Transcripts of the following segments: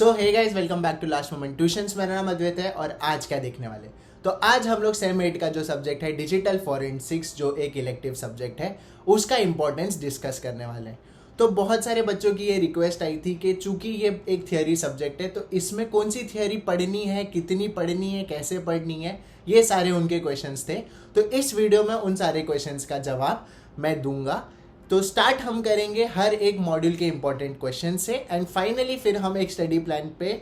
So hey guys, welcome back to last moment tuitions. मेरा नाम अद्वैत है और आज क्या देखने वाले। तो आज हम लोग सेम 8 का जो सब्जेक्ट है डिजिटल फॉरेंसिक्स, जो एक इलेक्टिव सब्जेक्ट है, उसका इंपॉर्टेंस डिस्कस करने वाले हैं। तो बहुत सारे बच्चों की ये रिक्वेस्ट आई थी कि चूंकि ये एक थियोरी सब्जेक्ट है तो इसमें कौन सी थियोरी पढ़नी है, कितनी पढ़नी है, कैसे पढ़नी है, ये सारे उनके क्वेश्चंस थे। तो इस वीडियो में उन सारे क्वेश्चंस का जवाब मैं दूंगा। तो स्टार्ट हम करेंगे हर एक मॉड्यूल के इंपॉर्टेंट क्वेश्चन से एंड फाइनली फिर हम एक स्टडी प्लान पे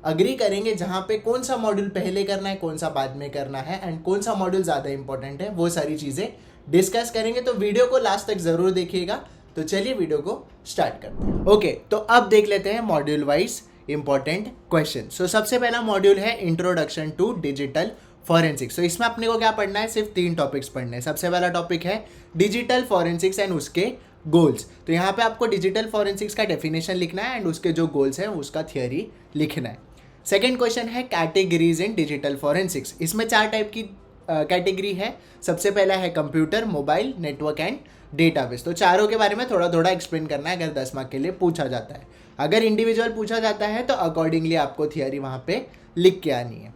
अग्री करेंगे जहां पे कौन सा मॉड्यूल पहले करना है, कौन सा बाद में करना है एंड कौन सा मॉड्यूल ज़्यादा इंपॉर्टेंट है, वो सारी चीज़ें डिस्कस करेंगे। तो वीडियो को लास्ट तक ज़रूर देखिएगा। तो चलिए वीडियो को स्टार्ट करते हैं। ओके, तो अब देख लेते हैं मॉड्यूल वाइज इंपॉर्टेंट क्वेश्चन। सो सबसे पहला मॉड्यूल है इंट्रोडक्शन टू डिजिटल फॉरेंसिक्स। तो इसमें अपने को क्या पढ़ना है, सिर्फ 3 टॉपिक्स पढ़ने हैं। सबसे पहला टॉपिक है डिजिटल फॉरेंसिक्स एंड उसके गोल्स। तो यहाँ पे आपको डिजिटल फॉरेंसिक्स का डेफिनेशन लिखना है एंड उसके जो गोल्स हैं उसका थियोरी लिखना है। सेकेंड क्वेश्चन है कैटेगरीज इन डिजिटल फॉरेंसिक्स। इसमें 4 टाइप की कैटेगरी है। सबसे पहला है computer, mobile, network and database. तो चारों के बारे में थोड़ा थोड़ा एक्सप्लेन करना है अगर 10 मार्क के लिए पूछा जाता है। अगर इंडिविजुअल पूछा जाता है तो अकॉर्डिंगली आपको थियोरी वहाँ पे लिख के आनी है।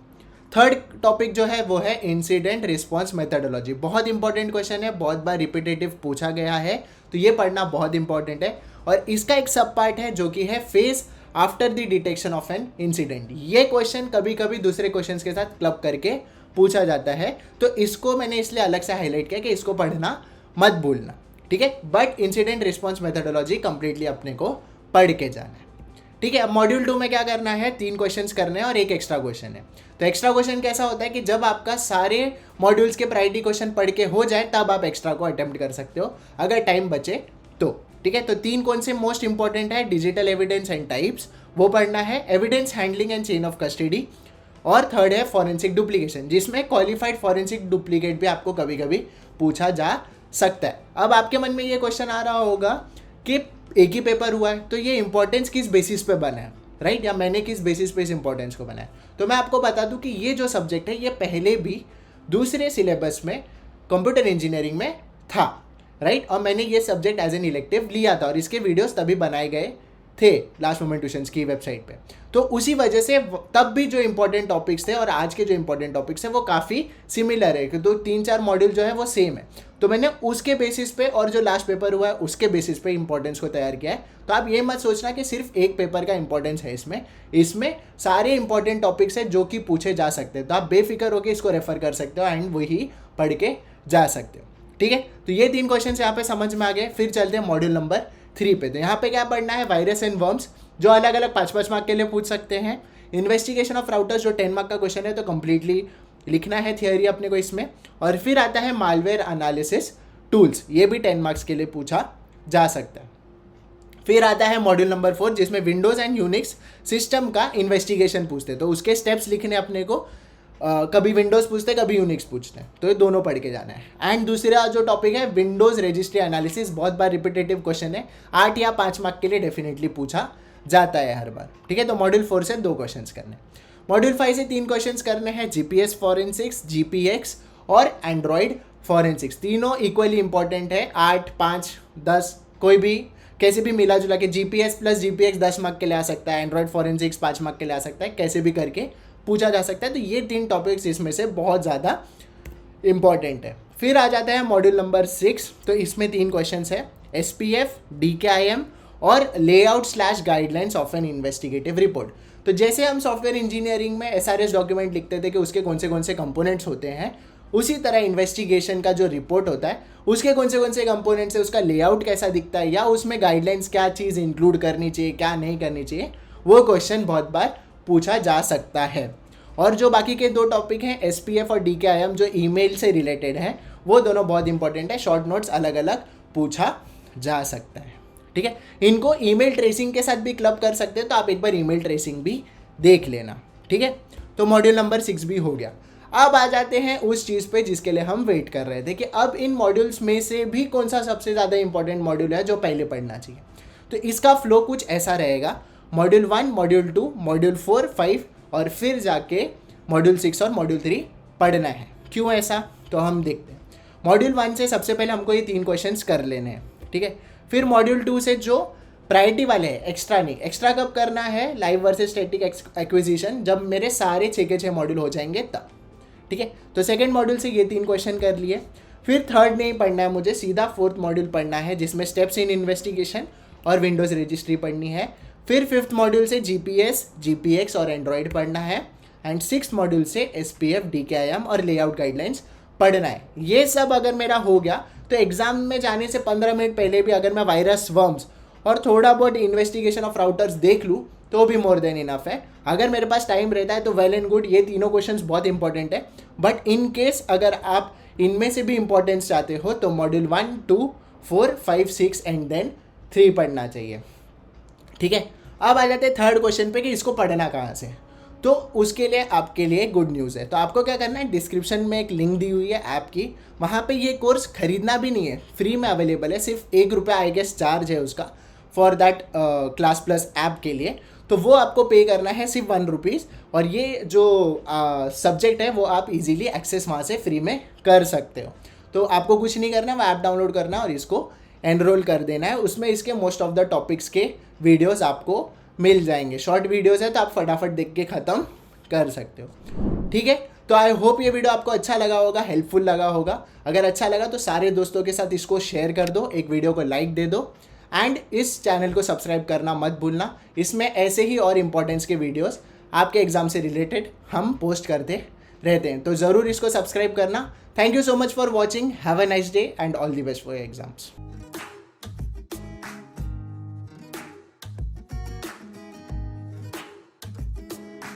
थर्ड टॉपिक जो है वो है इंसिडेंट रिस्पॉन्स मेथडोलॉजी। बहुत इंपॉर्टेंट क्वेश्चन है, बहुत बार रिपीटेटिव पूछा गया है, तो ये पढ़ना बहुत इंपॉर्टेंट है। और इसका एक सब पार्ट है जो कि है phase after the detection of an incident. ये क्वेश्चन कभी कभी दूसरे क्वेश्चन के साथ क्लब करके पूछा जाता है, तो इसको मैंने इसलिए अलग से हाईलाइट किया कि इसको पढ़ना मत भूलना, ठीक है। But incident response methodology completely अपने को पढ़ के जाना है, ठीक है। अब मॉड्यूल 2 में क्या करना है, 3 क्वेश्चंस करने हैं और एक एक्स्ट्रा क्वेश्चन है। तो एक्स्ट्रा क्वेश्चन कैसा होता है कि जब आपका सारे मॉड्यूल्स के प्रायोरिटी क्वेश्चन पढ़ के हो जाए तब आप एक्स्ट्रा को अटेम्प्ट कर सकते हो, अगर टाइम बचे तो, ठीक है। तो 3 कौन से मोस्ट इंपॉर्टेंट है, डिजिटल एविडेंस एंड टाइप्स, वो पढ़ना है, evidence handling and chain of custody, और थर्ड है फॉरेंसिक डुप्लीकेशन, जिसमें क्वालिफाइड फॉरेंसिक डुप्लीकेट भी आपको कभी कभी पूछा जा सकता है। अब आपके मन में ये क्वेश्चन आ रहा होगा कि एक ही पेपर हुआ है तो ये इंपॉर्टेंस किस बेसिस पे बना है, राइट, या मैंने किस बेसिस पे इस इंपॉर्टेंस को बनाया। तो मैं आपको बता दूं कि ये जो सब्जेक्ट है ये पहले भी दूसरे सिलेबस में कंप्यूटर इंजीनियरिंग में था, राइट, और मैंने ये सब्जेक्ट एज एन इलेक्टिव लिया था और इसके वीडियोस तभी बनाए गए थे लास्ट मोमेंट ट्यूशंस की वेबसाइट पे। तो उसी वजह से तब भी जो इंपॉर्टेंट टॉपिक्स थे और आज के जो इंपॉर्टेंट टॉपिक्स हैं वो काफ़ी सिमिलर है, तो 3-4 मॉड्यूल जो है वो सेम है। तो मैंने उसके बेसिस पे और जो लास्ट पेपर हुआ है उसके बेसिस पे इंपॉर्टेंस को तैयार किया है। तो आप ये मत सोचना कि सिर्फ एक पेपर का इंपॉर्टेंस है इसमें सारे इंपॉर्टेंट टॉपिक्स हैं जो कि पूछे जा सकते हैं। तो आप बेफिक्र होकर इसको रेफर कर सकते हो एंड वही पढ़ के जा सकते हो, ठीक है। तो ये 3 क्वेश्चन यहाँ पे समझ में आ गए। फिर चलते हैं मॉड्यूल नंबर 3 पे। तो यहाँ पे क्या पढ़ना है, वायरस एंड वर्म्स, जो अलग अलग 5-5 मार्क के लिए पूछ सकते हैं। इन्वेस्टिगेशन ऑफ राउटर्स, जो 10 मार्क का क्वेश्चन है, तो कंप्लीटली लिखना है थियोरी अपने को इसमें। और फिर आता है मालवेयर एनालिसिस टूल्स, ये भी 10 मार्क्स के लिए पूछा जा सकता है। फिर आता है मॉड्यूल नंबर 4 जिसमें विंडोज़ एंड यूनिक्स सिस्टम का इन्वेस्टिगेशन पूछते हैं, तो उसके स्टेप्स लिखने अपने को। कभी विंडोज़ पूछते हैं, कभी यूनिक्स पूछते हैं, तो ये दोनों पढ़ के जाना है। एंड दूसरा जो टॉपिक है विंडोज़ रजिस्ट्री एनालिसिस, बहुत बार रिपीटेटिव क्वेश्चन है, 8 या 5 मार्क के लिए डेफिनेटली पूछा जाता है हर बार, ठीक है। तो मॉड्यूल 4 से 2 क्वेश्चन करने, मॉड्यूल 5 से 3 क्वेश्चन करने हैं। जीपीएस फॉरेंसिक्स, जीपीएक्स और एंड्रॉयड फॉरेंसिक्स, तीनों इक्वली इंपॉर्टेंट है। 8, 5, 10 कोई भी कैसे भी मिला जुला के, जीपीएस प्लस जीपीएक्स 10 मार्क के लिए आ सकता है, एंड्रॉयड फॉरेंसिक्स 5 मार्क के लिए आ सकता है, कैसे भी करके पूछा जा सकता है। तो ये 3 टॉपिक्स इसमें से बहुत ज़्यादा इंपॉर्टेंट है। फिर आ जाता है मॉड्यूल नंबर 6। तो इसमें 3 क्वेश्चन है, एसपीएफ, डीकेआईएम और layout / guidelines of an investigative report. तो जैसे हम सॉफ्टवेयर इंजीनियरिंग में एसआरएस डॉक्यूमेंट लिखते थे कि उसके कौन से कंपोनेंट्स होते हैं, उसी तरह इन्वेस्टिगेशन का जो रिपोर्ट होता है उसके कौन से कंपोनेंट्स है, उसका लेआउट कैसा दिखता है, या उसमें गाइडलाइंस क्या चीज़ इंक्लूड करनी चाहिए, क्या नहीं करनी चाहिए, वो क्वेश्चन बहुत बार पूछा जा सकता है। और जो बाकी के 2 टॉपिक हैं, एसपीएफ और डीकेआईएम, जो ईमेल से रिलेटेड है, वो दोनों बहुत इंपॉर्टेंट है। शॉर्ट नोट्स अलग अलग पूछा जा सकता है, ठीक है। इनको ईमेल ट्रेसिंग के साथ भी क्लब कर सकते हैं, तो आप एक बार ईमेल ट्रेसिंग भी देख लेना, ठीक है। तो मॉड्यूल नंबर 6 भी हो गया। अब आ जाते हैं उस चीज़ पे जिसके लिए हम वेट कर रहे थे कि अब इन मॉड्यूल्स में से भी कौन सा सबसे ज़्यादा इंपॉर्टेंट मॉड्यूल है जो पहले पढ़ना चाहिए। तो इसका फ्लो कुछ ऐसा रहेगा, मॉड्यूल 1, मॉड्यूल 2, मॉड्यूल 4, 5 और फिर जाके मॉड्यूल 6 और मॉड्यूल 3 पढ़ना है। क्यों ऐसा, तो हम देखते हैं। मॉड्यूल 1 से सबसे पहले हमको ये 3 क्वेश्चंस कर लेने हैं, ठीक है। फिर मॉड्यूल 2 से जो प्रायोरिटी वाले हैं, एक्स्ट्रा नहीं। एक्स्ट्रा कब करना है, लाइव वर्सेस स्टैटिक एक्विजिशन, जब मेरे सारे 6 के 6 मॉड्यूल हो जाएंगे तब, ठीक है। तो सेकंड मॉड्यूल से ये 3 क्वेश्चन कर लिए। फिर थर्ड नहीं पढ़ना है मुझे, सीधा फोर्थ मॉड्यूल पढ़ना है जिसमें स्टेप्स इन इन्वेस्टिगेशन और विंडोज़ रजिस्ट्री पढ़नी है। फिर फिफ्थ मॉड्यूल से जीपीएस, जीपीएक्स और एंड्रॉयड पढ़ना है। एंड सिक्स मॉड्यूल से एसपीएफ, डीकेआईएम और लेआउट गाइडलाइंस पढ़ना है। ये सब अगर मेरा हो गया तो एग्जाम में जाने से 15 मिनट पहले भी अगर मैं वायरस, वर्म्स और थोड़ा बहुत इन्वेस्टिगेशन ऑफ राउटर्स देख लूँ तो भी मोर देन इनफ है। अगर मेरे पास टाइम रहता है तो वेल एंड गुड, ये तीनों क्वेश्चंस बहुत इंपॉर्टेंट है। बट इन केस अगर आप इनमें से भी इंपॉर्टेंस चाहते हो तो मॉड्यूल 1, 2, 4, 5, 6 एंड देन 3 पढ़ना चाहिए, ठीक है। अब आ जाते हैं थर्ड क्वेश्चन पे कि इसको पढ़ना कहाँ से। तो उसके लिए आपके लिए गुड न्यूज़ है। तो आपको क्या करना है, डिस्क्रिप्शन में एक लिंक दी हुई है ऐप की, वहाँ पे ये कोर्स खरीदना भी नहीं है, फ्री में अवेलेबल है। सिर्फ ₹1 आई गेस चार्ज है उसका for that class plus app के लिए। तो वो आपको पे करना है सिर्फ ₹1। और ये जो सब्जेक्ट है वो आप इजीली एक्सेस वहाँ से फ्री में कर सकते हो। तो आपको कुछ नहीं करना है, वो ऐप डाउनलोड करना है और इसको एनरोल कर देना है। उसमें इसके मोस्ट ऑफ द टॉपिक्स के वीडियोस आपको मिल जाएंगे। शॉर्ट वीडियोस है तो आप फटाफट देख के ख़त्म कर सकते हो, ठीक है। तो आई होप ये वीडियो आपको अच्छा लगा होगा, हेल्पफुल लगा होगा। अगर अच्छा लगा तो सारे दोस्तों के साथ इसको शेयर कर दो, एक वीडियो को लाइक दे दो एंड इस चैनल को सब्सक्राइब करना मत भूलना। इसमें ऐसे ही और इम्पोर्टेंस के वीडियोस आपके एग्जाम से रिलेटेड हम पोस्ट करते रहते हैं, तो ज़रूर इसको सब्सक्राइब करना। Thank you so much for watching, have a nice day and all the best for your exams.